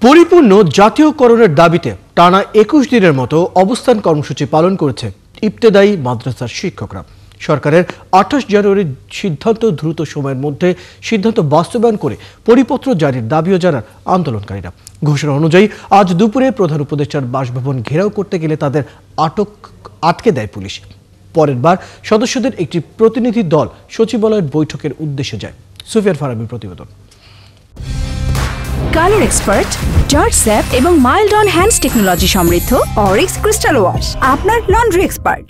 পরিপূর্ণ জাতীয়করণের দাবিতে টানা ২১ দিনের মতো অবস্থান কর্মসূচি পালন করেছে ইবতেদায়ী মাদ্রাসার শিক্ষকরা। সরকারের ২৮ জানুয়ারির সিদ্ধান্ত দ্রুত সময়ের মধ্যে সিদ্ধান্ত বাস্তবায়ন করে পরিপত্র জারির দাবিও জানান আন্দোলনকারীরা। ঘোষণা অনুযায়ী আজ দুপুরে প্রধান উপদেষ্টার বাসভবন ঘেরাও করতে গেলে তাদের আটকে দেয় পুলিশ। পরের বার সদস্যদের একটি প্রতিনিধি দল সচিবালয়ের বৈঠকের উদ্দেশ্যে যায়। সুফিয়ান ফারাবির প্রতিবেদন। কালার এক্সপার্ট, জর্জ স্যাপ এবং মাইল্ড অন হ্যান্ডস টেকনোলজি সমৃদ্ধ অরিক্স ক্রিস্টাল ওয়াশ আপনার লন্ড্রি এক্সপার্ট।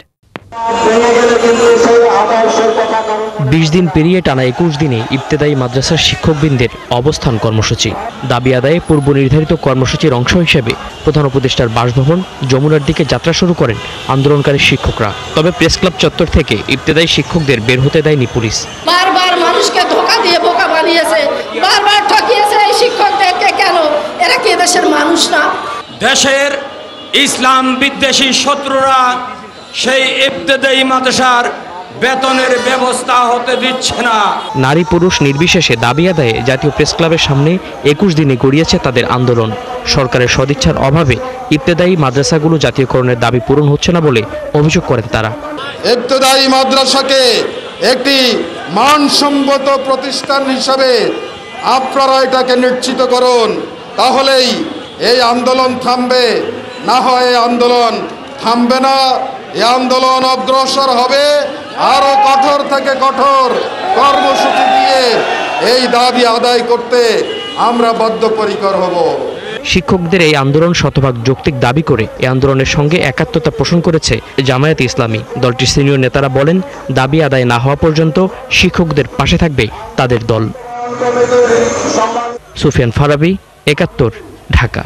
২০ দিন পেরিয়ে টানা ২১ দিনে ইবতেদায়ী মাদ্রাসার শিক্ষকবৃন্দের অবস্থান কর্মসূচি। দাবি আদায়ে পূর্ব নির্ধারিত কর্মসূচির অংশ হিসেবে প্রধান উপদেষ্টার বাসভবন যমুনার দিকে যাত্রা শুরু করেন আন্দোলনকারী শিক্ষকরা। তবে প্রেস ক্লাব চত্বর থেকে ইবতেদায়ী শিক্ষকদের বের হতে দেয়নি পুলিশ। বারবার মানুষকে ধোঁকা দিয়ে বোকা বানিয়েছে, বারবার ঠকিয়েছে এই শিক্ষকদেরকে। কেন এরা কি দেশের মানুষ না? দেশের ইসলাম বিদ্বেষী শত্রুরা সেই ইবতেদায়ী মাদ্রাসার বেতনের ব্যবস্থা হতে দিচ্ছে না। নারী পুরুষ নির্বিশেষে দাবি আদায়ে জাতীয় প্রেস ক্লাবের সামনে ২১ দিনে গড়িয়েছে তাদের আন্দোলন। সরকারের সদিচ্ছার অভাবে ইবতেদায়ী মাদ্রাসাগুলো জাতীয়করণের দাবি পূরণ হচ্ছে না বলে অভিযোগ করেন তারা। ইবতেদায়ী মাদ্রাসাকে একটি মানসম্মত প্রতিষ্ঠান হিসাবে আপনারা এটাকে নিশ্চিত করুন, তাহলেই এই আন্দোলন থামবে। না হয় এই আন্দোলন থামবে না, এই আন্দোলন অগ্রসর হবে। আরো কঠোর থেকে কঠোর কর্মসূচি দিয়ে এই দাবি আদায় করতে আমরা বদ্ধপরিকর হব। শিক্ষকদের এই আন্দোলন শতভাগ যৌক্তিক দাবি করে এই আন্দোলনের সঙ্গে একাত্মতা পোষণ করেছে জামায়াতে ইসলামী। দলটির সিনিয়র নেতারা বলেন, দাবি আদায় না হওয়া পর্যন্ত শিক্ষকদের পাশে থাকবে তাদের দল। সুফিয়ান ফারাবি, ৭১, ঢাকা।